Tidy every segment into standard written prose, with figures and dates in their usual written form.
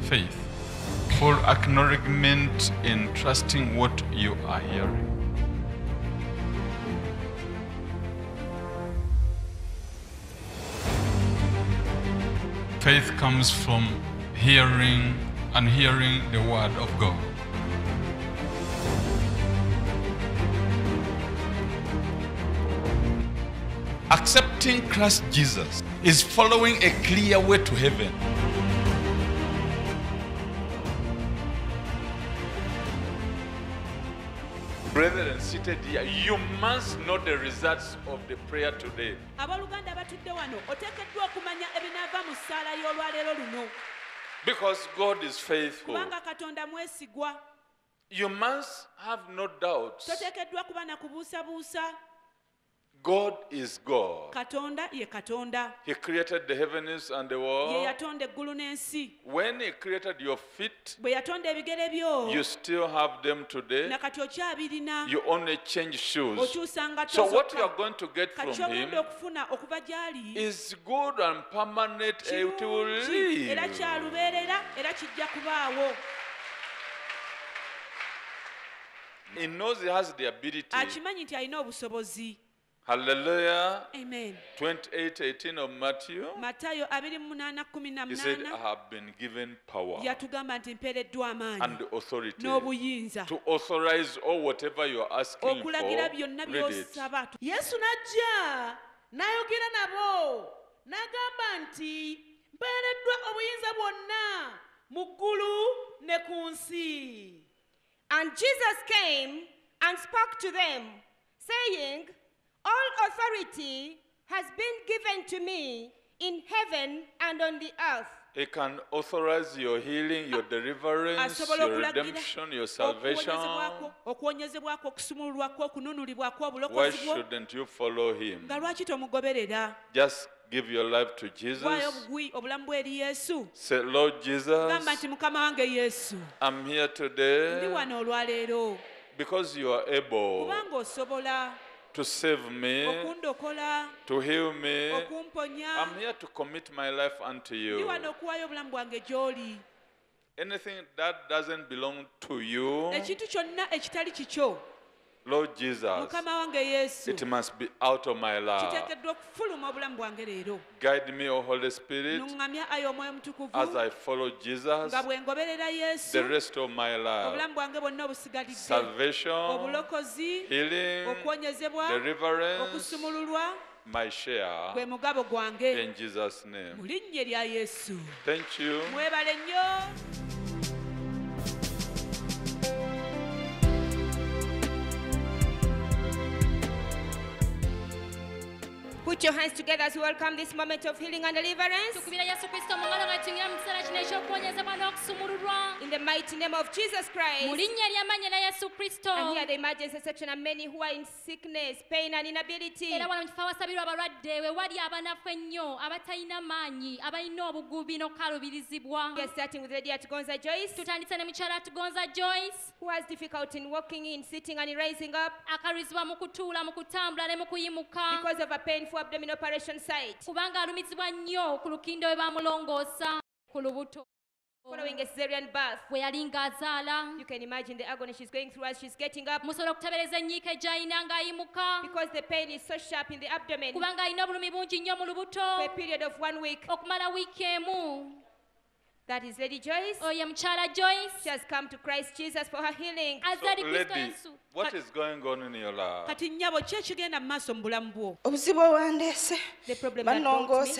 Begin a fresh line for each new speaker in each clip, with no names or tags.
faith, full acknowledgement in trusting what you are hearing. Faith comes from hearing and hearing the word of God. Accepting Christ Jesus is following a clear way to heaven. Brethren seated here, you must know the results of the prayer today. Because God is faithful. You must have no doubts. God is God. He created the heavens and the world. When He created your feet, you still have them today. You only change shoes. So what you are going to get from Him is good and permanent. It will live. He knows He has the ability. Hallelujah.
Amen.
28:18 of Matthew. He said, I have been given power and authority to authorize all whatever you are asking for. Read it.
Yesu najja n'ayogera nabo n'agamba nti mpeereddwa obuyinza bwonna mu ggulu ne ku nsi.
And Jesus came and spoke to them, saying, all authority has been given to me in heaven and on the earth.
He can authorize your healing, your deliverance, your redemption, your salvation. Why shouldn't you follow Him? Just give your life to Jesus. Say, Lord Jesus, I'm here today because you are able to save me, to heal me. I'm here to commit my life unto you. Anything that doesn't belong to you, Lord Jesus, it must be out of my life. Guide me, O Holy Spirit, as I follow Jesus the rest of my life. Salvation, healing, deliverance, my share, in Jesus' name. Thank you.
Put your hands together as we welcome this moment of healing and deliverance. In the mighty name of Jesus Christ. And here the emergency section are many who are in sickness, pain and inability. We are starting with Lady Gonza Joyce, who has difficulty in walking in, sitting and in rising up because of a painful abdominal operation site. Following a cesarean birth, you can imagine the agony she's going through as she's getting up, because the pain is so sharp in the abdomen for a period of 1 week. That is Lady Joyce. She has come to Christ Jesus for her healing.
So, lady, what is going on in your life?
The problem that brought me,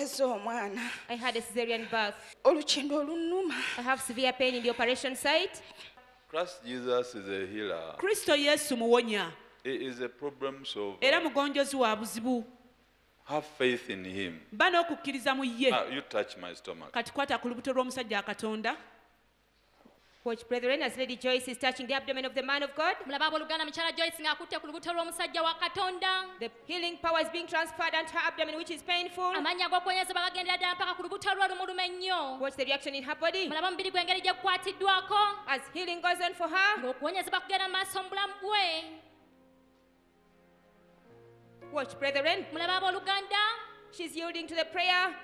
I had a cesarean birth. I have severe pain in the operation site.
Christ Jesus is a healer. He is a problem solver. Have faith in Him. You touch my stomach.
Watch, brethren, as Lady Joyce is touching the abdomen of the man of God. The healing power is being transferred onto her abdomen, which is painful. Watch the reaction in her body as healing goes on for her. Watch, brethren. She's yielding to the prayer.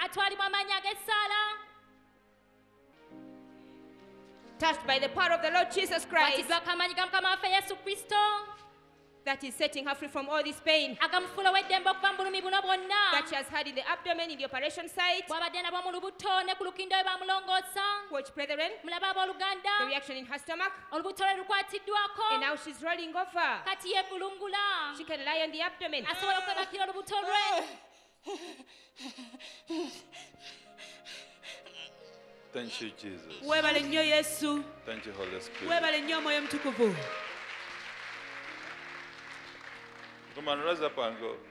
touched by the power of the Lord Jesus Christ, that is setting her free from all this pain that she has had in the abdomen, in the operation site. Watch, brethren, the reaction in her stomach. And now she's rolling over. She can lie on the abdomen.
Thank you, Jesus. Thank you, Holy Spirit.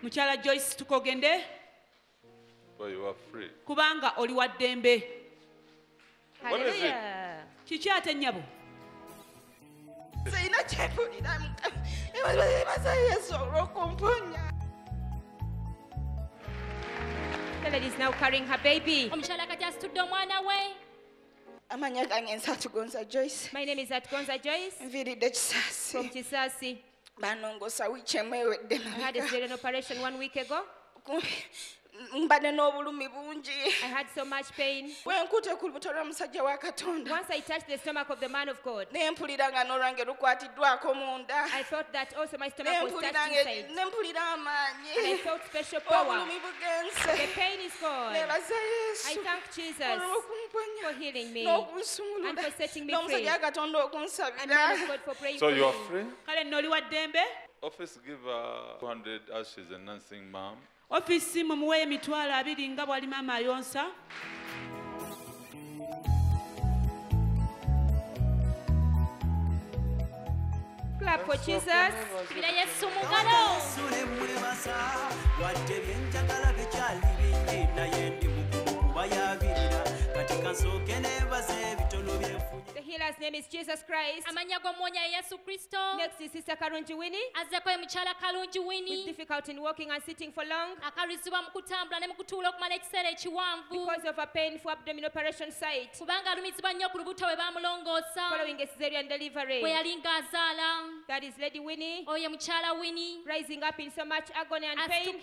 Mukyala Joyce tukogende
but you are free.
Kubanga oli wa ddembe.
What is it?
Kiki ate nnyabo?
Sina kyempulira ebaza Yesu olw'okumponya.
The lady is now carrying her baby.
Amanya gange Nsatugonza Joyce.
My name is Nsatugonza Joyce.
Nviiridde Kisaasi.
From Kisasi.
Banongosa wiiki emu ewedde.
I had a cesarean operation 1 week ago.
Mbadde n'obulumi bungi.
I had so much pain.
Bwe nkute ku lubuto lw'omusajja wa Katonda.
Once I touched the stomach of the man of God,
ne mpulira nga n'olwange lukwatiddwako munda.
I thought that also my stomach was touched inside.
Ne mpulira amaanyi.
And I felt special power.
Obulumi bugenze.
The pain is gone.
Nebaza Yesu.
I thank Jesus for healing me
n'okunsumulula.
and for setting me free.
N'omusajja wa Katonda
And
okunsabira.
man of God for praying
So
for
you are
me.
free?
Kale nno oli wa ddembe?
Office give her 200 as she's a nursing mom.
Office mumuweeyo emitwalo 2 nga bw'ali maama ayonsa.
Clap for Jesus. The healer's name is Jesus Christ. Next is Sister Karungi Winnie. Who's difficult in walking and sitting for long because of a painful abdominal operation site following a cesarean delivery. That is Lady Winnie, rising up in so much agony and pain.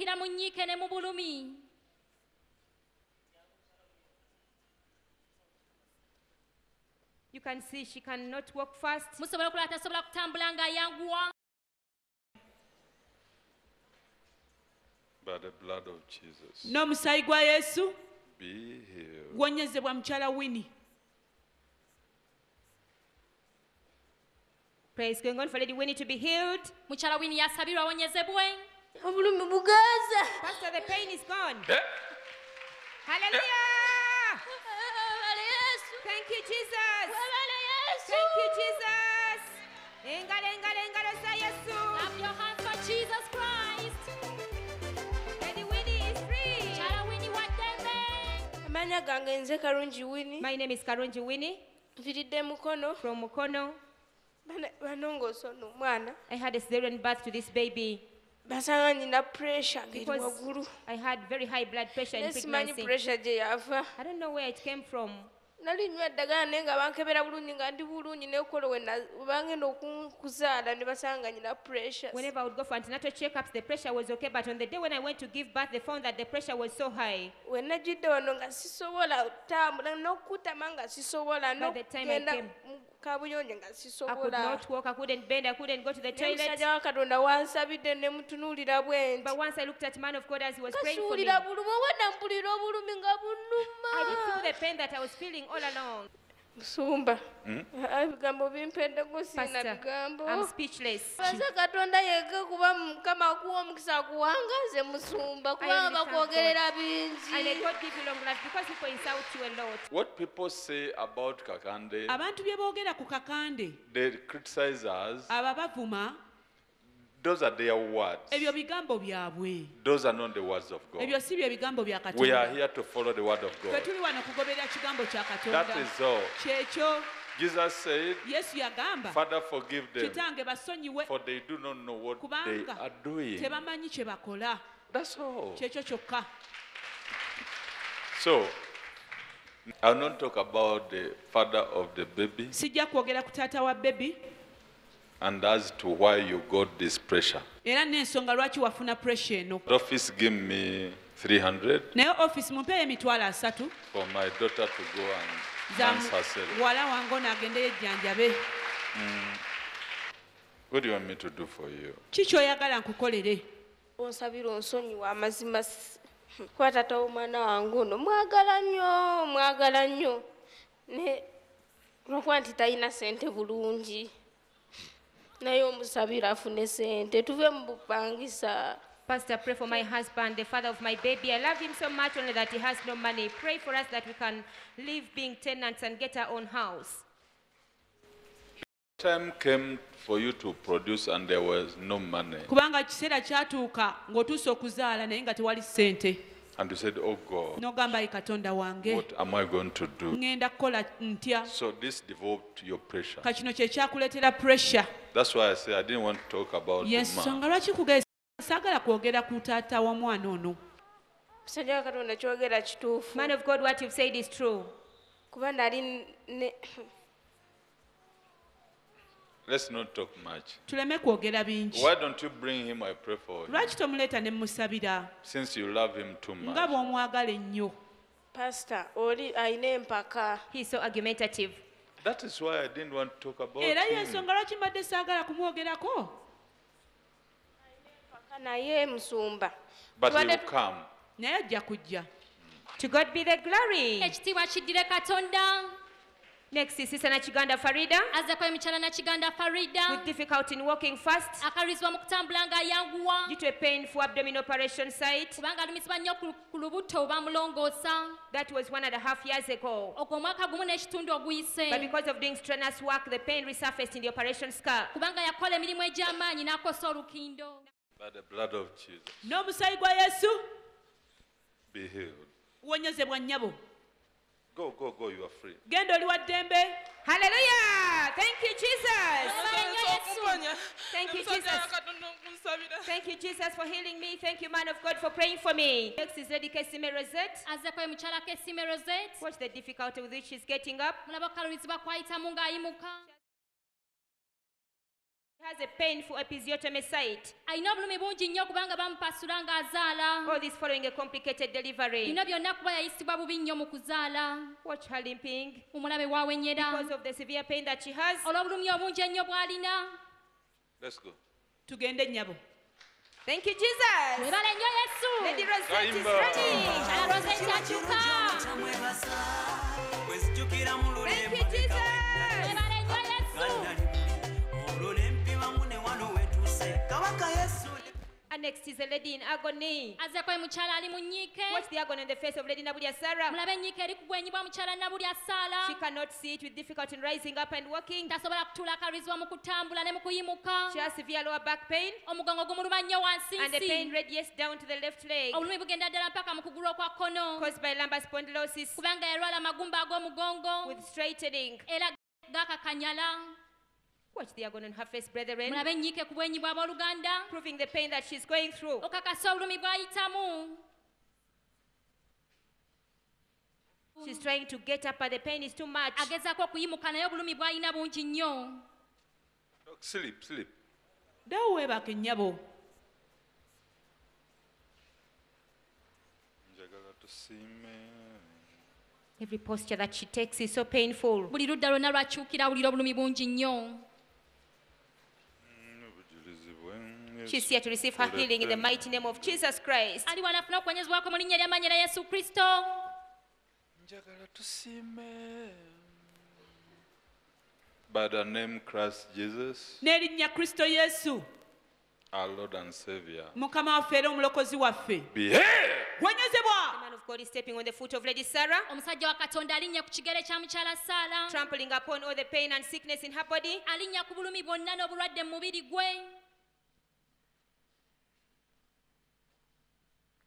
You can see she cannot walk fast.
By the blood of Jesus.
N'omusaayi gwa Yesu
Be healed.
gwonyezebwa mukyala Winnie.
Praise going on for Lady Winnie to be healed.
Mukyala Winnie yasabirwa awonyezebwe.
Obulumi bugaza.
Pastor, the pain is gone.
Eh?
Hallelujah! Thank you, Jesus. Thank you, Jesus. Engalo, engalo, engalo za Yesu.
Clap your hands for Jesus Christ.
Lady Winnie is free.
Mukyala Winnie wa ddembe.
Amanya gange nze Karungi Winnie.
My name is Karungi Winnie
Nviiridde Mukono.
from Mukono.
Banongosa ono omwana.
I had a cesarean birth to this baby
Basanga nina pressure ng'eri
because
waggulu.
I had very high blood pressure in
Simanyi
pregnancy.
pressure gye yava.
I don't know where it came from.
Nali nywa eddagala naye nga bankebera bulungi nga ndi bulungi nekola bangenda okuzaala ne basanga nina pressure.
Whenever I would go for antenatal checkups, the pressure was okay, but on the day when I went to give birth, they found that the pressure was so high.
We najjidde wano nga sisobola kutambula n'okutama nga sisobola
By the time I
n'okugenda
came,
mu kabuyonjo nga
I could
sisobola.
not walk, I couldn't bend, I couldn't go to the toilet.
Omusajja wa Katonda wansabidde ne mutunuulira bwe nti.
But once I looked at man of God as he was praying for me,
Kasuulira bulumi obwadde mpulira obulumi nga
I did feel
bunuma.
the pain that I was feeling all along.
Musumba. Ebigambo bimpeddeko sina
Pastor,
bigambo.
I'm speechless.
Baza Katonda yeke kuba Mukama akuwa omukisa kuwangaze Musumba kubanga
really thank
bakwogerera
And may
bingi.
God give you long life because people insult you a lot.
What people say about Kakande,
Abantu bye boogera ku Kakande
they criticize us.
abo bavuma,
Those are their words.
ebyo bigambo byabwe.
Those are not the words of God.
Ebyo si bye bigambo bya
We are
Katonda.
here to follow the word of
Ffe
God.
tuli wano kugoberera kigambo kya
That
Katonda.
is all.
Kyekyo
Jesus said,
Yesu yagamba,
Father, forgive them,
kitange basonyiwe
for they do not know what they
kubanga
are doing.
tebamanyi kye bakola.
That's all.
Kyekyo kyokka.
So, I'll not talk about the father of the baby
Sijja kwogera ku taata wa bebi
and as to why you got this pressure.
era n'ensonga lwaki wafuna pressure eno.
The office give me 300
Naye office mumpeeyo emitwalo 3
for my daughter to go and
wala wange ono agende yejjanjabe.
What do you want me to do for you?
Ki ky'oyagala nkukolere?
Onsabira onsonyiwa amazima kuba taata w'omwana wange ono mwagala nnyo ne lwokuba nti talina ssente bulungi naye omusabira afune ssente tuve mu bupangisa.
Pastor, pray for my husband, the father of my baby. I love him so much, only that he has no money. Pray for us that we can live being tenants and get our own house.
Time came for you to produce and there was no money.
Kubanga kiseera kyatuuka ng'otuuse okuzaala naye nga tewali ssente.
And you said, oh God,
n'ogamba ye Katonda wange,
what am I going to do?
ŋŋenda kukola ntya?
So this developed your pressure.
Kakino kye kyakuleetera pressure.
That's why I say I didn't want to talk about the man.
Yensonga lwaki kugeza saagala kwogera ku taata w'omwana ono.
Musajja wa Katonda kyogera kituufu.
Man of God, what you've said is true.
Kuba nali
Let's not talk much.
Tuleme kwogera bingi.
Why don't you bring him? I pray for him.
Lwaki tomuleeta ne musabira?
Since you love him too much.
Nga bw'omwagala ennyo.
Pastor, oli ayina empaka.
He's so argumentative.
That is why I didn't want to talk about
Era
him.
y'ensonga lwaki mbadde saagala kumwogerako.
Naye musumba.
But he will come.
Naye ajja kujja.
To God be the glory.
Ekitiibwa kiddire Katonda.
Next is Sister Nachiganda Farida.
Azzeko emikyala Nakiganda Farida.
With difficulty in walking fast.
Akaluubizibwa mu kutambula ng'ayanguwa.
Due to a painful abdominal operation site.
Kubanga alumizibwa nnyo ku lubuto bamulongoosa.
That was 1.5 years ago.
Ogwo omwaka gumu n'ekitundu oguyise.
But because of doing strenuous work, the pain resurfaced in the operation scar.
Kubanga yakola emirimu egy'amaanyi n'akosa olukindo.
By the blood of Jesus.
N'omusaayi gwa Yesu.
Be healed.
Wonyezebwa nnyabo.
Go, you are free.
Genda oli wa ddembe.
Hallelujah! Thank you, Jesus. Thank you, Jesus. Thank you, Jesus, for healing me. Thank you, man of God, for praying for me. Next is Lady Kesime Rosette.
Azzeko emukyala Kesime Rosette.
Watch the difficulty with which she's getting up.
Mulaba okukalubizibwa kwayitamu ng'ayimuka.
Has a painful episiotomy site.
Alina obulumi bungi nnyo kubanga bamupasula ng'azaala.
All this following a complicated delivery.
Bino byonna kuba yayisibwa bubi nnyo mu kuzaala.
Watch her limping.
Mumulabe bw'awenyera.
Because of the severe pain that she has.
Olw'obulumi obungi ennyo bw'alina.
Let's go.
Tugende nnyabo.
Thank you, Jesus.
Webale nnyo Yesu.
Lady Rosette is ready.
Kyala Rosette akyuka.
Thank you, Jesus.
Webale nnyo Yesu.
And next is a lady in agony.
Azzeko emukyala ali mu nnyiike.
Watch the agony on the face of Lady Nabulya Sarah.
Mulabe ennyiike eri ku bwenyi bwa mukyala Nabulya Saala.
She cannot see it with difficulty in rising up and walking.
Tasobola kutuula akalubizibwa mu kutambula ne mu kuyimuka.
She has severe lower back pain.
Omugongo gumuluma nnyo wansi
And the pain
nsi.
radiates down to the left leg.
Obulumi bugenda ddala mpaka mu kugulu okwa kkono.
Caused by lumbar spondylosis.
Kubanga yalwala amagumba ag'omugongo.
With straightening.
Era gaakakanyala.
Watch the agony on her face, brethren.
Mulabe ennyiike ku bwenyi bw'abooluganda.
Proving the pain that she's going through.
Okakasa obulumi bw'ayitamu.
She's trying to get up, but the pain is too much.
Agezaako okuyimuka naye obulumi bw'alina bungi nnyo.
Sleep.
Ddawo weebake nnyabo.
Every posture that she takes is so painful.
Buli ludda lwonna lw'akyukira awulira obulumi bungi nnyo.
She's here to receive her healing in the mighty name of Jesus Christ.
Ali wano afuna okwenyezebwako mu linnya ly'amaanyi erya Yesu Kristo.
By the name Christ Jesus,
N'erinnya Kristo Yesu.
our Lord and Savior.
Mukama waffe era omulokozi waffe.
Be healed.
The
Wonyezebwa.
man of God is stepping on the foot of Lady Sarah,
Omusajja wa Katonda alinnya ku kigere kya mukyala Saala.
trampling upon all the pain and sickness in her body.
Alinnya ku bulumi bwonna n'obulwadde mu mubiri gwe.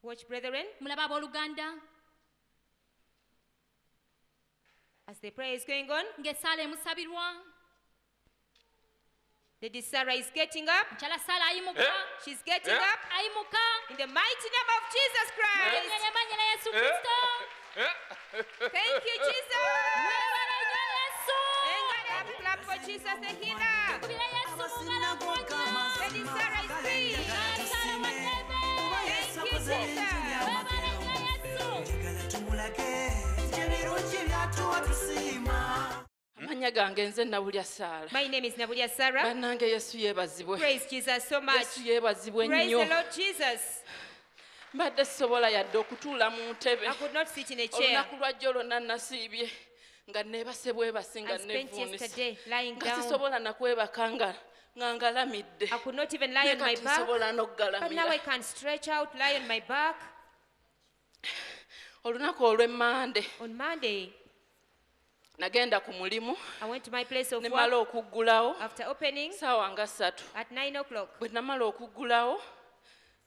Watch, brethren,
Mulabe abooluganda.
as the prayer is going on.
Ng'essaala emusabirwa.
Lady Sarah is getting up.
Mukyala Saala ayimuka.
She's getting up
Ayimuka.
in the mighty name of Jesus
Mu linnya
Christ.
ly'amaanyi erya Yesu Kristo.
Thank you, Jesus.
Webale nnyo Yesu.
Everybody clap for Jesus the healer.
Kubira Yesu mu ngalo mwonya.
Lady Sarah is free.
Kyala wa ddembe.
Thank you, Jesus.
Webale nnyo Yesu.
Njagala tumulage ebirungi bya
Amanya gange nze Nabulya Sarah.
My name is Nabulya Sarah.
Bannange Yesu yeebazibwe.
Praise Jesus so much.
Yesu yeebazibwe
Praise
nnyo.
the Lord Jesus.
Mbadde sisobola yadde okutuula mu ntebe.
I could not sit in a chair.
Olunaku lwajjo lwonna nasiibye nga neebase bwebasi nga
I spent
nevuunise.
yesterday lying
Nga
down.
sisobola nakwebaka nga ngalamidde.
I could not even lie on my back.
Nsobola
But now I
n'okgalamira.
can stretch out, lie on my back.
Olunaku olw'Emmande
On Monday,
nagenda ku mulimu
I went to my place of
ne mala
work
okuggulawo
after opening
ssaawa nga 3.
at 9 o'clock.
Bwe namala okuggulawo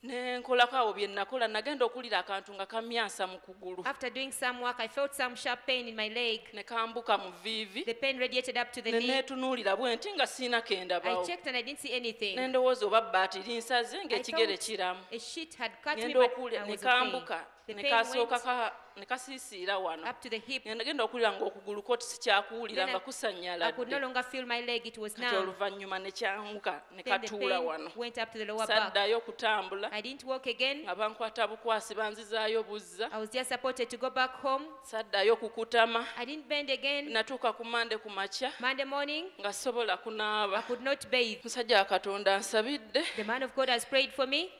ne nkolako awo bye nakola nagenda okuwulira akantu nga kamyansa mu kugulu
After doing some work, I felt some sharp pain in my leg.
ne kambuka mu viivi
The pain radiated up to the
ne
knee.
neetunuulira bwe nti nga siina
I
kendabawo
checked and I didn't see anything.
ne ndowooza oba bbaati linsaze
I
ng'ekigere
thought
kiramu
a sheet had cut me,
ngenda
but
okuwulira
I
ne
was okay.
kambuka
The
ne
pain
kasooka ne kasiisiira wano
up to the hip.
ngenda okuwulira ng'okugulu ko sikyakuwulira
Then
nga kusanyala
I could no longer feel my leg. It was
kati
numb.
oluvannyuma ne kyanguka ne
Then the
katuula
pain
wano
went up to the lower back.
saddayo kutambula
I didn't walk again.
nga bankwata bukwasi banzizaayo buzza
I was just supported to go back home.
saddayo kukutama
I didn't bend again.
natuuka ku Mande ku makya
Monday morning,
nga sobola
I
kunaaba
could not bathe.
musajja wa Katonda ansabidde
The man of God has prayed for me,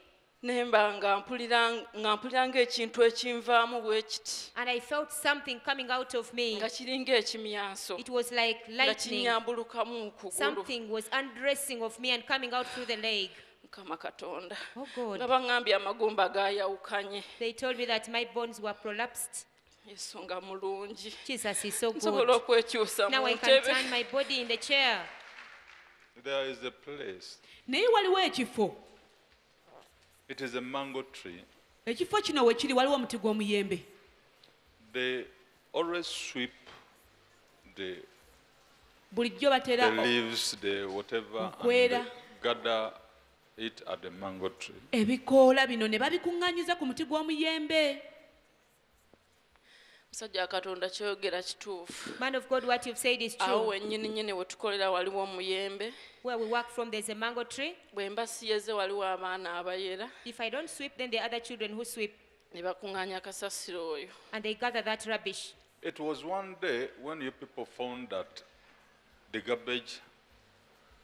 nemba nga mpulira ng'ekintu ekinvaamu bwe kiti
and I felt something coming out of me.
nga kiringa ekimyanso
It was like
nga
lightning.
kinyambulukamu kugulu
Something was undressing of me and coming out through the leg.
Mukama Katonda
Oh God.
nga baŋŋambye amagumba gaayawukanye
They told me that my bones were prolapsed.
Yesu nga mulungi
Jesus is so
nsobola
good.
okwekyusa
Now
mu
I can
ntebe
turn my body in the chair.
There is a place.
naye waliwo ekifo
It is a mango tree.
ekifo kino we kiri waliwo omuti gw'omuyembe
They always sweep the
bulijjo batera
leaves, the whatever, and
Okwera.
they gather it at the mango tree.
ebikoola bino ne babikuŋŋaanyiza ku muti gw'omuyembe
musajja wa Katonda kyogera kituufu
Man of God, what you've said is
awo
true.
wennyini we tukolera waliwo omuyembe
Where we work from, there's a mango tree.
bwe mba siyeze waliwo abaana abayera
If I don't sweep, then there are other children who sweep,
ne bakuŋŋaanya kasasiro oyo
and they gather that rubbish.
It was one day when you people found that the garbage,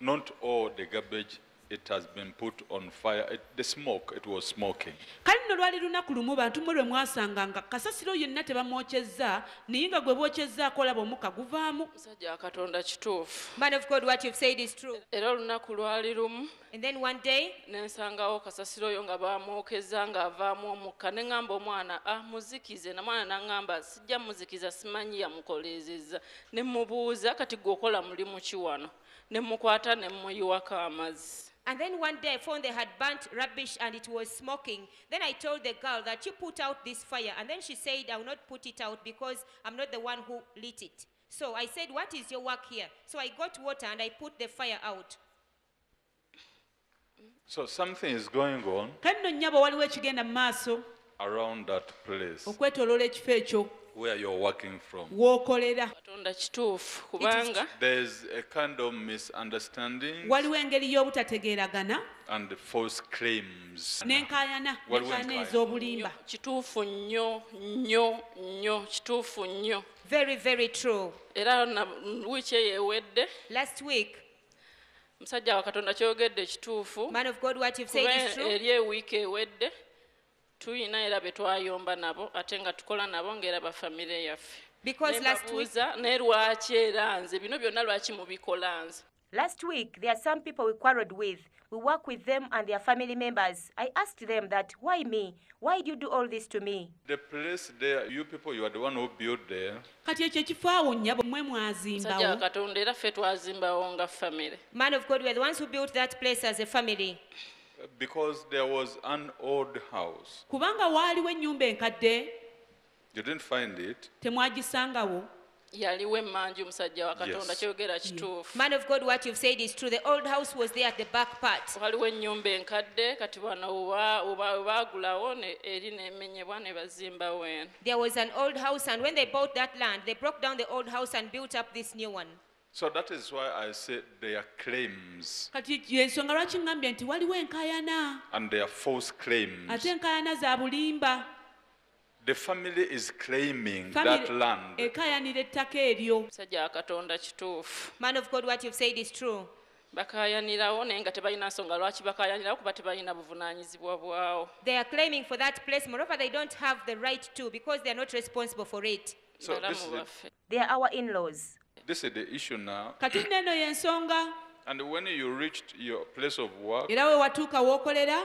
not all the garbage, it has been put on fire. The smoke, it was smoking.
kale nno lwali lunaku lumu bantu mmwe lwe mwasanga nga kasasiro yonna tebamwokyezza naye nga gwe bwokyezzaako olaba omukka guvaamu
musajja wa Katonda kituufu
Man of God, what you've said is true.
era olunaku lwali lumu
And then one day,
nensangawo kasasiro oyo nga bamwokeza ng'avaamu omukka ne ŋŋamba omwana muzikize namwana naŋŋamba sijja muzikiza simanyi yamukoleezezza ne mubuuza kati gweokola mulimu ki wano ne mukwata ne muyiwako amazzi
and then one day I found they had burnt rubbish and it was smoking. Then I told the girl that you put out this fire. And then she said, I will not put it out because I'm not the one who lit it. So I said, what is your work here? So I got water and I put the fire out.
So something is going on
kale nno nnyabo waliwo ekigenda mu maaso
around that place
okwetooloola ekifo ekyo
where you're working from.
w'okolera
Katonda kituufu kubanga
There's a kind of misunderstanding
waliwo engeri y'obutategeeragana
and false claims.
n'enkaayana
Waliwo
n'enkaayana
enkaayana.
ez'obulimba
kituufu nnyo kituufu nnyo
Very, very true.
era wiiki eyo ewedde
Last week,
musajja wa Katonda kyogedde kituufu
man of God, what you've said
kuba
is true.
eri ewiiki ewedde tuyina era be twayomba nabo ate nga tukola nabo ng'era bafamire yaffe
Because last week,
nembabuuza naye lwaki era nze bino byonna lwaki mubikola nze
Last week, there are some people we quarreled with. We work with them and their family members. I asked them that, why me? Why do you do all this to me?
The place there, you people, you are the one who built there.
kati ekyo ekifo awo nnyabo mmwe
musajja wa
mwazimbawo
Katonda era ffe twazimbawo nga famire
Man of God, we are the ones who built that place as a family.
Because there was an old house.
kubanga waaliwo ennyumba enkadde
You didn't find it.
temwagisangawo
yaliwo emmanju musajja wa Katonda
Yes.
kyogera kituufu
Man of God, what you've said is true. The old house was there at the back part.
waliwo ennyumba enkadde kati bano baagulawo eri nemenyebwa ne bazimbawo eno
There was an old house, and when they bought that land, they broke down the old house and built up this new one.
So that is why I said they are claims
kati yensonga lwaki ŋŋambye nti waliwo enkaayana
and they are false claims.
ate enkaayana za bulimba
The family is claiming that land.
Ekayanira ettaka eryo.
Musajja Katonda kituufu.
Man of God, what you've said is true.
Bakayanirawo naye nga tebalina nsonga lwaki bakayanirawo kuba tebalina buvunaanyizibwa bwawo.
They are claiming for that place, moreover they don't have the right to because they are not responsible for it.
So
they are our in-laws.
This is the issue now.
Kati neno y'ensonga.
And when you reached your place of work,
era we watuuka w'okolera,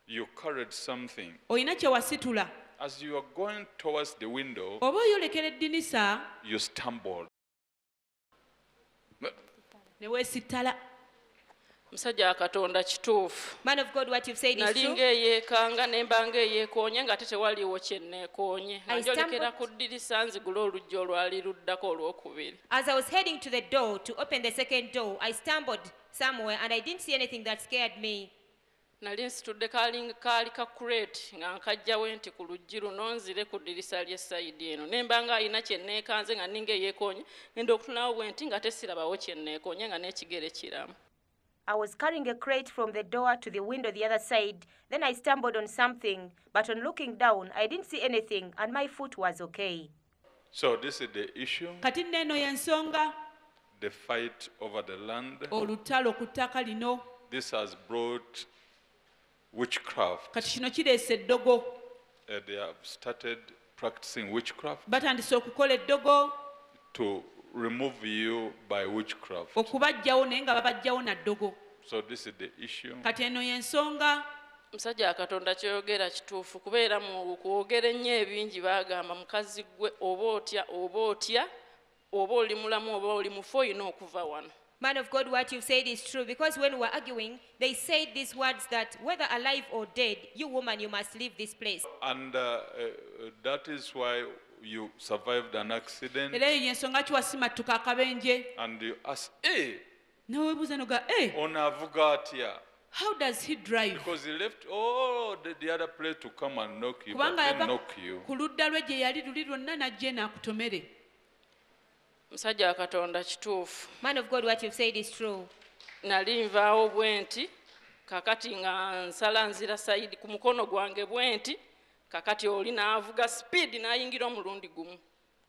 you carried something.
Olina kye wasitula.
As you are going towards the window,
oba oyolekera eddinisa,
you stumbled.
ne weesittala.
Musajja Katonda kituufu.
Man of God, what you've said is true.
Nalinga eyeekanga ne mbanga eyeekoonye nga tewaliiwo kye neekoonye. Njolekera ku ddirisa nzigula oluggi olwali luddako olwokubiri.
As I was heading to the door to open the second door, I stumbled somewhere and I didn't see anything that scared me.
Nali nsitudde kaali ka crate nga nkajjawo nti ku luggi luno nzire ku ddirisa ly'essayidi eno. Ne mbanga alina kye neekanze nga ninga eyeekoonye ngenda okutunawo bwe nti nga tesirabawo kye neekoonye nga n'ekigere kiramu.
I was carrying a crate from the door to the window the other side. Then I stumbled on something, but on looking down, I didn't see anything, and my foot was okay.
So this is the issue.
Kati neno y'ensonga.
The fight over the land.
Olutalo ku ttaka lino.
This has brought witchcraft.
Kati kino kireese eddogo.
They have started practicing witchcraft.
Batandise okukola eddogo.
To remove you by witchcraft.
Okubajjawo naye nga babajjawo na ddogo.
So this is the issue.
Kati eno y'ensonga.
Musajja Katonda ky'oyogera kituufu kubeera mu kwogera ennyo ebingi baagamba mukazi gwe oba otya oba oli mulamu oba oli mufu olina okuva wano.
Man of God, what you've said is true because when we were arguing, they said these words that whether alive or dead, you woman, you must leave this place.
And that is why you survived an accident.
Era y'ensonga ki wasimattuka akabenje.
And you ask, hey.
N'oweebuuza noga, hey.
Onaavuga atya.
How does he drive?
Because he left the other place to come and knock you, but
kubanga
they knock you.
Ku ludda lwe gye yali luli lwonna n'ajja n'akutomere.
Musajja Katonda kituufu.
Man of God, what you've said is true.
Nali nvaawo bwe nti kakati nga nsala nzira sayidi ku mukono gwange bwe nti kakati oli n'avuga speed n'ayingira omulundi gumu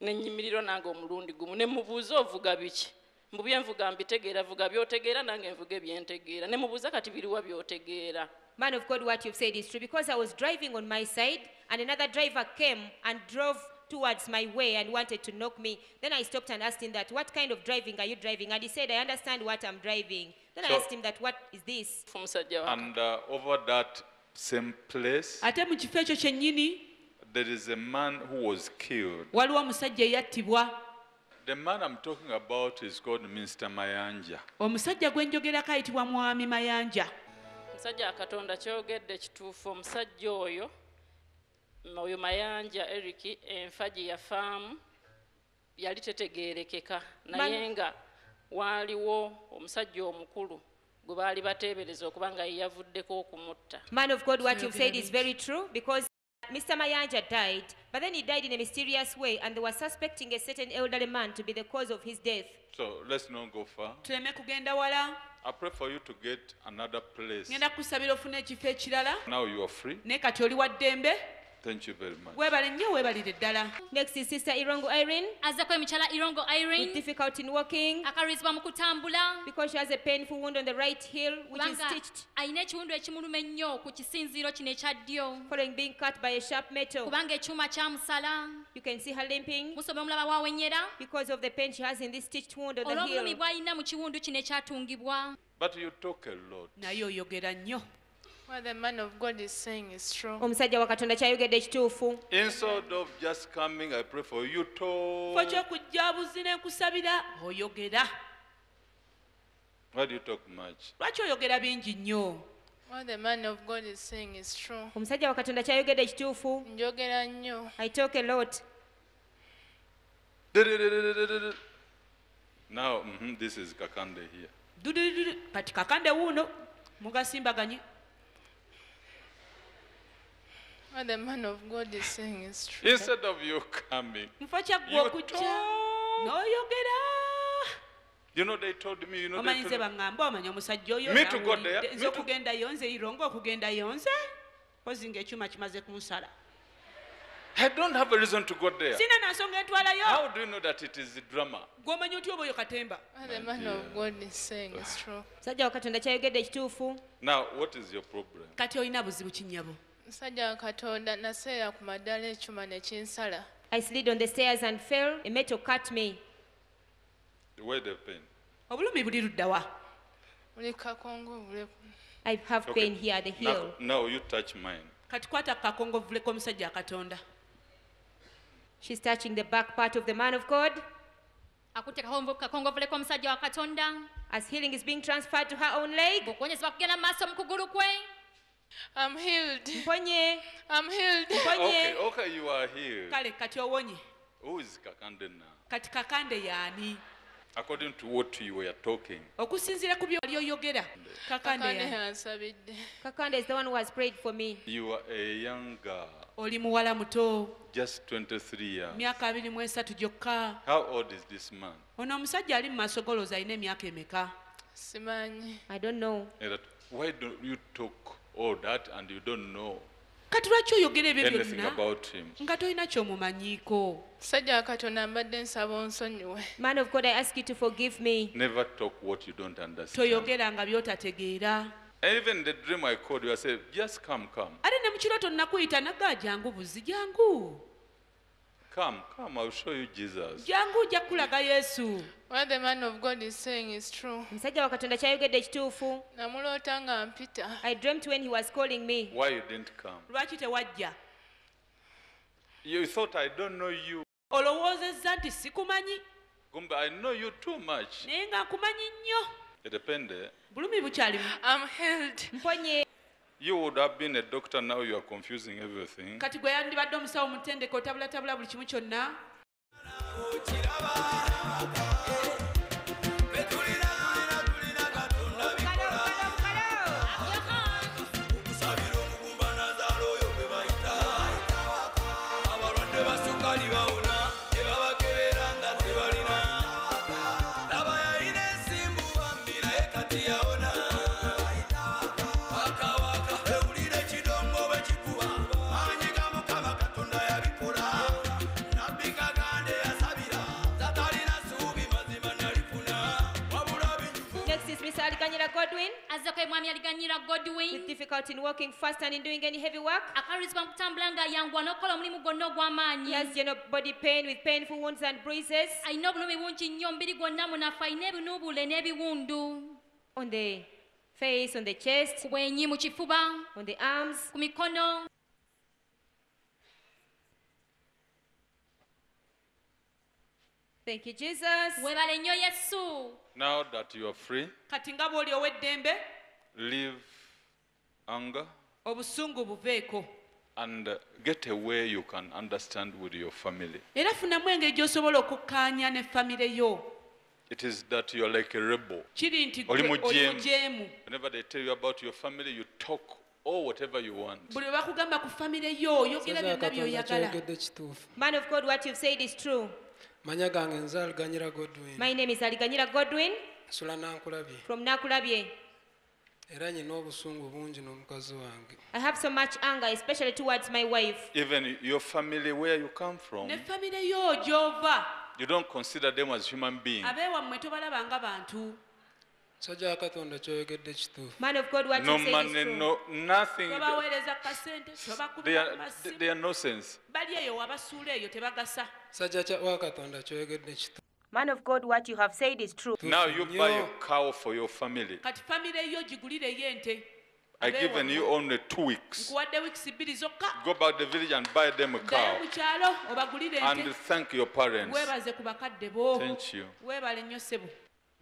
n'ennyimiriro nange omulundi gumu ne mubuuza ovuga biki mbu byenvuga mbitegeera vuga by'otegeera nange nvuga ebyentegeera ne mubuuza kati biriwa by'otegeera.
Man of God, what you've said is true because I was driving on my side and another driver came and drove towards my way and wanted to knock me. Then I stopped and asked him that, what kind of driving are you driving? And he said, I understand what I'm driving. Then I asked him that, what is this?
And over that same place,
Ate mu kifo ekyo kyennyini,
there is a man who was killed.
waliwo omusajja eyattibwa.
The man I'm talking about is called Mr. Mayanja.
Omusajja gwe njogerako ayitibwa Mwami Mayanja.
Musajja Katonda kyogedde kituufu omusajja oyo Mayanja Eric enfa gye yafaamu yali tetegeerekeka naye nga waaliwo omusajja omukulu gwe baali bateebereza okuba nga yavuddeko okumutta.
Man of God, what you've said is very true because Mr. Mayanja died, but then he died in a mysterious way and they were suspecting a certain elderly man to be the cause of his death.
So let's not go far.
Tuleme kugenda wala.
I pray for you to get another place.
Ngenda kusabira ofune ekifo ekirala.
Now you are free.
Naye kati oli wa ddembe.
Thank you very much.
Weebale nnyo weebalire ddala.
Next is Sister Irongo Irene.
Azzako emikyala Irongo Irene.
With difficulty in walking
Akaluubizibwa mu kutambula.
because she has a painful wound on the right heel which is
Kubanga
stitched
alina ekiwundu ekimuluma ennyo ku kisinziiro kino ekya ddyo.
following being cut by a sharp metal.
Kubanga ekyuma kyamusala.
You can see her limping
Musobe omulaba bw'awenyera.
because of the pain she has in this stitched wound on the
Olw'obulumi
heel.
bw'alina mu kiwundu kino ekyatungibwa.
But you talk a lot.
Naye oyogera nnyo.
What the man of God is saying is true.
Omusajja wa Katonda kyayogedde ekituufu.
Instead of just coming, I pray for you.
Kifo
Talk.
ky'okujjaabuzi ne nkusabira oyogera.
Why do you talk much?
Lwaki oyogera bingi nnyo?
What the man of God is saying is true.
Omusajja wa Katonda kyayogedde ekituufu.
Njogera nnyo.
I talk a lot.
Now, this is Kakande here.
Dudududu. Kati kakande wuuno mugasimbaganye.
What the man of God is saying is true.
Instead of you coming,
Mufo kyaggwe
you
okujja
talk.
n'oyogera.
You know, they told me,
Omanyi nze baŋŋamba omanyi omusajja oyo
Me to go there,
nawulidde. Nze
me to-
okugendayo nze Irongo okugendayo nze. Mpozi ng'ekyuma kimaze kunsala.
I don't have a reason to go there.
Sina nansonga entwalayo.
How do you know that it is drama?
Gw'omanyi otya oba oyo katemba?
What the man of God is saying is true.
Musajja wa Katonda kyayogedde kituufu.
Now, what is your problem?
Kati olina buzibu kinnyabo.
Musajja wa Katonda naseera ku maddala ekyuma ne kinsala.
I slid on the stairs and fell. A metal cut me.
Where the pain?
Obulumi buli ludda wa?
Buli kakongo bule.
I have pain here at the heel.
Now you touch mine.
Kati kwata kakongovule k'omusajja Katonda.
She's touching the back part of the man of God.
Akutte kakongovule k'omusajja wa Katonda.
As healing is being transferred to her own leg.
Okuwonyezebwa kugenda mu maaso mu kugulu kwe.
I'm healed.
Mponye.
I'm healed.
Mponye.
Okay, you are healed.
Kale kati owonye.
Who is Kakande now?
Kati Kakande y'ani?
According to what you were talking.
Okusinziira ku by'oli oyogera. Kakande
yansabidde.
Kakande is the one who has prayed for me.
You are a young girl.
Oli muwala muto.
Just 23 years.
Myaka 23 gyokka.
How old is this man?
Ono omusajja ali mu maaso golooza alina emyaka emeka?
Simanyi.
I don't know.
Why don't you talk all that and you don't know
Kati lwaki oyogera ebyo
anything
byonna
about him?
nga tolina ky'omumanyiiko?
Musajja wa Katonda mbadde nsaba onsonyiwe.
Man of God, I ask you to forgive me.
Never talk what you don't understand.
Toyogera nga by'otategeera.
Even the dream I called you, I said, just come.
Ate ne mu kirooto nnakuyita nagga jangu buzi jangu.
Come, I'll show you Jesus.
Jangu ojja kulaga Yesu.
What the man of God is saying is true.
Musajja wa Katonda kyayogedde kituufu.
Namuloota nga mpita.
I dreamt when he was calling me.
Why you didn't come?
Lwaki tewajja?
You thought I don't know you.
Olowoozezza nti sikumanyi.
Gumba, I know you too much.
Naye nga nkumanyi nnyo.
Depende.
Bulumi bukyalimu.
I'm healed.
Mponye.
You would have been a doctor, now you are confusing everything.
Kati gwe yandibadde omusawo mutendeke otabulatabula buli kimu kyonna.
Godwin.
Azakwe mwami aliganyira Godwin.
With difficulty in walking fast and in doing any heavy work.
Akarizibwa mutambula nga yangu anokola omulimu gwonna ogw'amaanyi.
He has general body pain with painful wounds and bruises.
Alina obulumi bungi nnyo omubiri gwonna munafu alina ebinuubule n'ebiwundu.
On the face, on the chest.
Ku bwenyi mu kifuba.
On the arms.
Ku mikono.
Thank you, Jesus.
Weebale nnyo Yesu.
Now that you are free,
kati nga bw'oli ow'eddembe,
leave anger
obusungu buveeko,
and get a way you can understand with your family.
Era funamu engeri gy'osobola okukkaanya ne famire yo.
It is that you are like a rebel.
Kiri nti oli mujeemu.
Whenever they tell you about your family, you talk or whatever you want.
Buli lwe bakugamba ku famire yo, oyogera byonna by'oyagala.
Man of God, what you've said is true.
Manya gange nze Aliganyira Godwin.
My name is Aliganyira Godwin.
Sula Nankulabye.
From Nakulabye.
Era nyina obusungu bungi n'omukazi wange.
I have so much anger, especially towards my wife.
Even your family, where you come from,
Ne famire yo gy'ova.
You don't consider them as human beings.
Abeewammwe tobalaba nga bantu.
Sajja wa Katonda ky'oyogedde kituufu.
Man of God, what you say is true.
No, nothing.
Tobaweereza kasente, tobakubira masimu.
They are no sense.
Bali eyo wabasuula eyo tebagasa.
Sajja wa Katonda ky'oyogedde kituufu.
Man of God, what you have said is true.
Now you buy a cow for your family.
Kati famire yo gigulireyo ente.
I given you only 2 weeks.
Nkuwadde wiikisi 2 zokka.
Go back to the village and buy them a cow.
Ddayo mu kyalo obagulire ente.
And thank your parents.
Weebaze ku bakadde bo.
Thank you.
Weebale nnyo ssebo.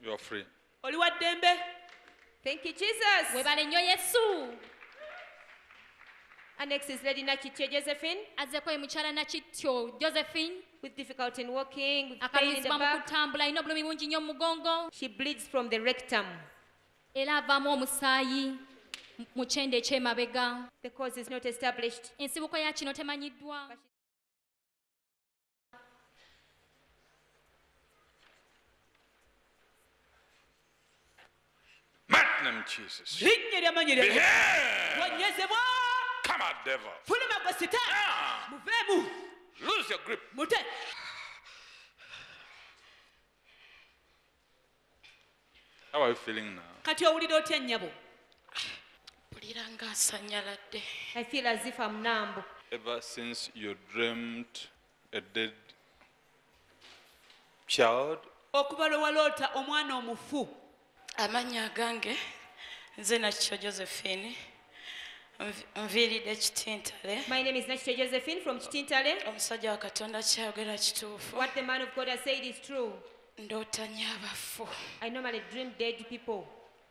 You are free.
Oli wa ddembe.
Thank you, Jesus.
Weebale nnyo Yesu.
And next is Lady Nakityo Josephine.
Azekwe mukyala Nakityo Josephine.
With difficulty in walking, with pain in the
Akarizibwa mu
back.
kutambula alina obulumi bungi nnyo mu mugongo.
She bleeds from the rectum.
Era avaamu omusaayi mu kyenda eky'emabega.
The cause is not established.
Ensibuko ya kino temanyiddwa.
Mighty name of Jesus.
Linnya ly'amanyi lye. Wonyezebwa.
Come out, devil.
fuluma gwe sitaani muveemu
Lose your grip.
mute.
How are you feeling now?
Kati owulira otya nnyabo?
mpulira ng'asanyaladde.
I feel as if I'm numb.
Ever since you dreamt a dead child?
Okuva lwe waloota omwana omufu.
Amannya agange nze Nakityo Josephine nviiridde Kitintale.
My name is Nakityo Josephine from Kitintale.
Omusajja wa Katonda kyayogera kituufu.
What the man of God has said is true.
Ndoota nnyo abafu.
I normally dream dead people.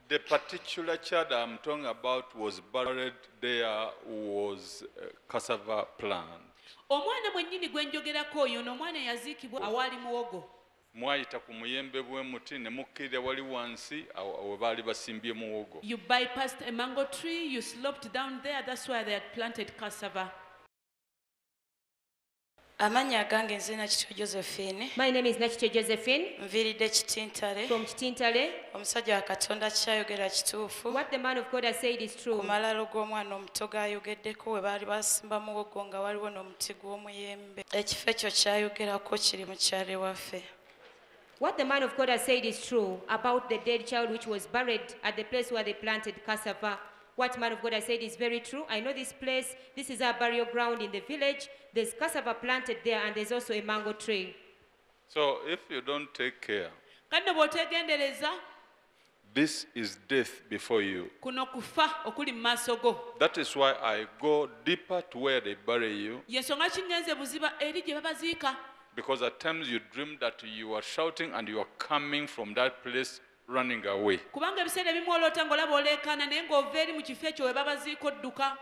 The particular child I'm talking about was buried there was a cassava plant.
Omwana mwennyini gwe njogerako oyo n'omwana yaziikibwa awaali muwogo.
Mwayita ku muyembe bw'emuti ne mukkirira wali wansi awo baali basimbye muwogo.
You bypassed a mango tree, you sloped down there, that's why they had planted cassava.
Amannya agange nze Nakityo Josephine.
My name is Nakityo Josephine
Nviiridde Kitintale.
from Kitintale.
Omusajja wa Katonda kyayogera kituufu.
What the man of God has said is
Ku
true.
malalo g'omwana omuto g'ayogeddeko we baali basimba muwogo nga waliwo n'omuti gw'omuyembe. Ekifo ekyo kyayogerako kiri mu kyalo ewaffe.
What the man of God has said is true about the dead child which was buried at the place where they planted cassava. What man of God has said is very true. I know this place. This is our burial ground in the village. There's cassava planted there and there's also a mango tree.
So if you don't take care,
Kano bw'otegendereza
this is death before you.
kuno kufa okuli mu maaso go.
That is why I go deeper to where they bury you.
Y'ensonga kingenze buziba eri gye babaziika.
Because at times you dream that you are shouting and you are coming from that place running away.
Kubanga ebiseera ebimu oloota ng'olaba oleekaana naye ng'ova eri mu kifo ekyo we babaziika odduka.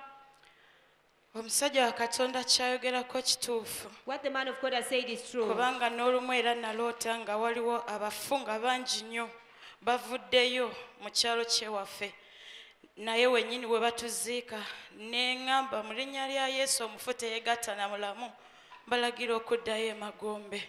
Omusajja wa Katonda kyayogerako kituufu.
What the man of God has said is true.
Kubanga n'olumu era naloota nga waliwo abafu nga bangi nnyo bavuddeyo mu kyalo kyewaffe. Naye wennyini we batuziika ne ŋŋamba mu linnya lya Yesu omufu teyeegatta na mulamu balagira okuddayo emagombe.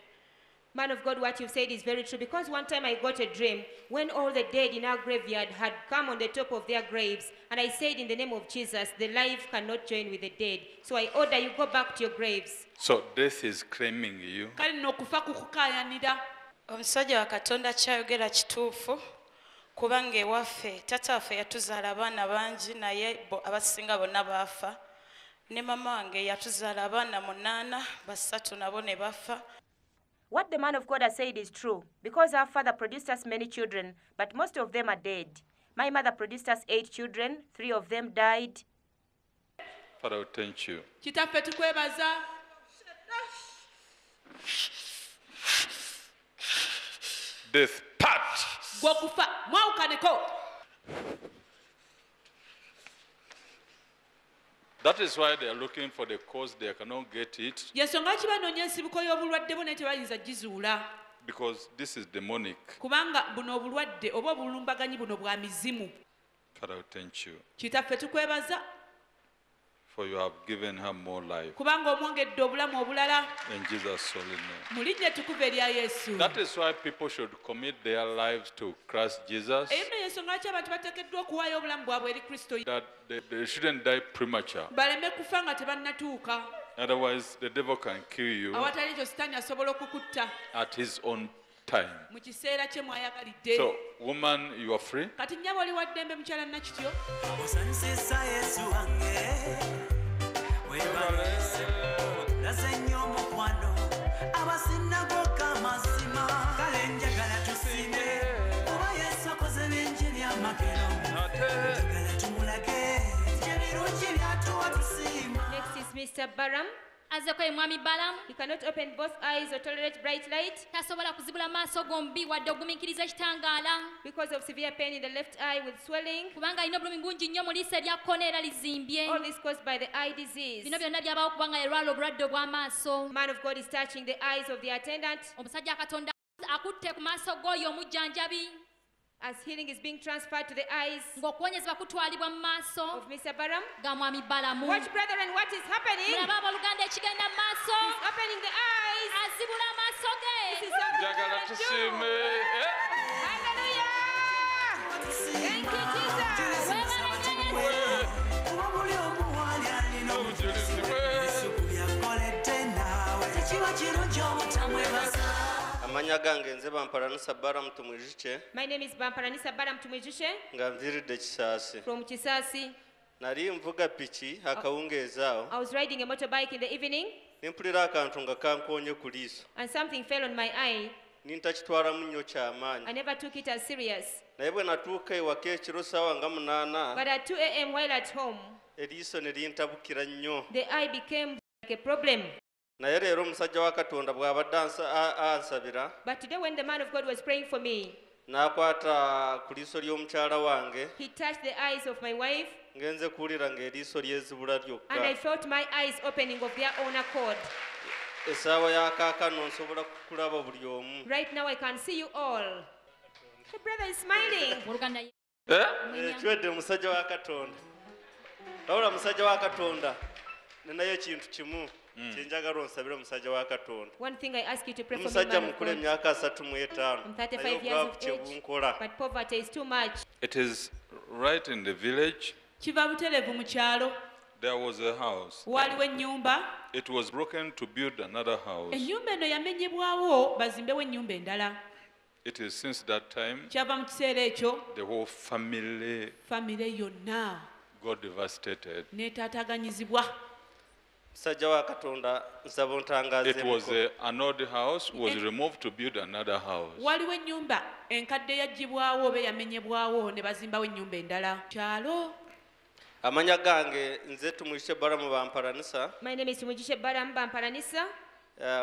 Man of God, what you've said is very true because one time I got a dream when all the dead in our graveyard had come on the top of their graves and I said in the name of Jesus, the life cannot join with the dead. So I order you go back to your graves.
So death is claiming you.
Kale nno okufa kukukaayanira.
Omusajja wa Katonda kyayogera kituufu kubanga ewaffe taata waffe yatuzaala abaana bangi naye abasinga bonna baafa. Ne mama wange yatuzaala abaana 8 basatu nabo ne bafa.
What the man of God has said is true because our father produced us many children, but most of them are dead. My mother produced us 8 children, 3 of them died.
Father, we thank you.
Kitaffe tukwebaza.
Death, part.
Gw'okufa mwawukaneko.
That is why they are looking for the cause. They cannot get it.
Y'ensonga lwaki banoonya ensibuko y'obulwadde bo naye tebayinza gizuula.
Because this is demonic.
Kubanga buno obulwadde oba obulumbaganyi buno bwa mizimu.
Father, we thank you.
Kitaffe tukwebaza.
For you have given her more life.
Kubanga omwongedde obulamu obulala.
In Jesus' holy name.
Mu linnya ettukuvu erya Yesu.
That is why people should commit their lives to Christ Jesus.
Eyo nno y'ensonga lwaki abantu bateekeddwa okuwaayo obulamu bwabwe eri Kristo.
That they shouldn't die premature.
Baleme kufa nga tebannatuuka.
Otherwise, the devil can kill you
Awatali ekyo sitaani asobola okukutta.
at his own time.
Mu kiseera kye mwayagalidde.
So, woman, you are free.
Kati nnyabo oli wa ddembe mukyala Nakityo.
Osanyusa Yesu wange webalese nase nnyo omukwano abasinagoka mazima kale njagala tusime kuba Yesu akoze bingi by'amagero njagala tumulage ebirungi by'atuwa tusiima.
Next is Mr. Baram.
Azekwe mwami Balamu.
He cannot open both eyes or tolerate bright light.
Tasobola kuzibula maaso gombi wadde ogumiikiriza ekitangaala.
Because of severe pain in the left eye with swelling.
Kubanga alina obulumi bungi nnyo mu liiso eryakkoona era lizimbye.
All this caused by the eye disease.
Bino byonna byabaawo kubanga yalwala obulwadde obw'amaaso.
Man of God is touching the eyes of the attendant.
Omusajja Katonda akutte ku maaso g'oyo omujjanjabi.
As healing is being transferred to the eyes
ng'okuwonyezebwa kutwalibwa mu maaso
of Mr. Baram.
ga mwami Balamu.
Watch, brethren, what is happening?
Mulaba abooluganda ekigenda mu maaso.
He's opening the eyes.
Azibula amaaso ge.
This is something
Njagala
God can do.
tusime.
Hallelujah! Thank you, Jesus.
Kuba buli omu wali ali
amanya gange nze Bamparanisa Bara Mutumwijike.
My name is Bamparanisa Bara Mutumwijike.
Nga nviridde Kisaasi.
From Kisaasi.
Nali nvuga piki akawungeezaawo.
I was riding a motorbike in the evening.
Nimpulira akantu nga kankoonye ku liiso.
And something fell on my eye.
Nintakitwalamu nnyo ky'amaanyi.
I never took it as serious.
Naye bwe natuuka ewaka ekiro ssaawa nga 8.
But at 2 a.m. while at home,
eriiso ne lintabukira nnyo.
The eye became like a problem.
Naye leero omusajja wa Katonda bw'abadde ansabira.
But today when the man of God was praying for me,
n'akwata ku liiso ly'omukyala wange.
He touched the eyes of my wife.
Ngenze kuwulira ng'eriiso lyezibula lyokka.
And I felt my eyes opening of their own accord.
Essaawa ya kaakano nsobola kukulaba buli omu.
Right now I can see you all. The brother is smiling.
Chwedde musajja wa Katonda. Wabula musajja wa Katonda ninayo ekintu kimu kyenjagala onsabira musajja wa Katonda.
One thing I ask you to pray for me,
musajja mukule emyaka 35.
I'm 35 years of age, but poverty is too much.
It is right in the village.
Kiva buterevu mu kyalo.
There was a house.
Waliwo ennyumba.
It was broken to build another house.
Ennyumba eno yamenyebwawo bazimbewo ennyumba endala.
It is since that time.
Kyava mu kiseera ekyo.
The whole family.
Family yonna.
Got devastated.
Neetaataaganyizibwa.
Musajja wa Katonda nsaba ontangaze.
It was an old house was removed to build another house.
Waliwo ennyumba enkadde yaggibwawo oba yamenyebwawo ne bazimbawo ennyumba endala. Kyalo.
Amanya gange nze Tumwijike Bara mu Bamparanisa.
My name is Tumwijike Bara mu Bamparanisa.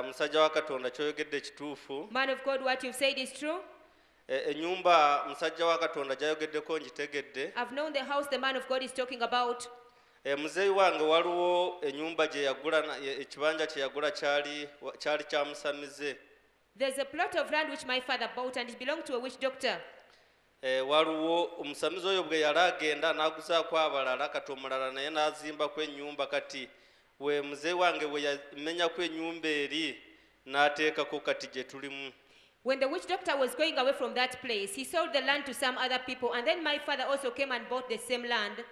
Musajja wa Katonda kyoyogedde kituufu.
Man of God, what you've said is true.
Ennyumba musajja wa Katonda gyayogeddeko ngitegedde.
I've known the house the man of God is talking about.
Muzeeyi wange waliwo ennyumba gye yagula ekibanja kye yagula kyali kyamusamize.
There's a plot of land which my father bought and it belonged to a witch doctor.
Waliwo omusamize oyo bwe yali agenda n'aguzaako abalala kati omulala naye n'azimbako ennyumba kati we muzeeyi wange we yamenyako ennyumba eri n'ateekako kati gye tulimu.
When the witch doctor was going away from that place, he sold the land to some other people, and then my father also came and bought the same land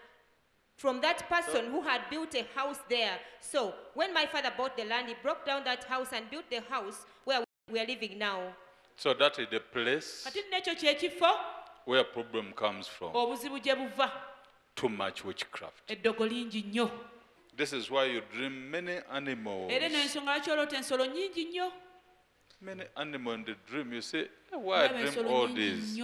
from that person who had built a house there. So when my father bought the land, he broke down that house and built the house where we are living now.
So that is the place where problem comes from. Too much witchcraft. This is why you dream many animals. Many animals in the dream, you say, why I dream all this?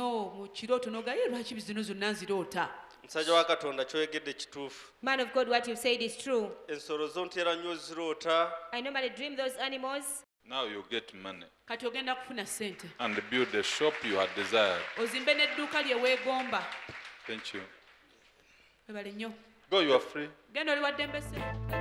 Musajja wa Katonda kyoyogedde kituufu.
Man of God, what you said is true.
Ensolo zo ntera nnyo ziroota.
I normally dream those animals.
Now you get money.
Kati ogenda kufuna ssente.
And build a shop you had desired.
Ozimbe n'edduuka lye weegomba.
Thank you.
Ebale nnyo.
Go, you are free.
Genda oli wa ddembe ssente.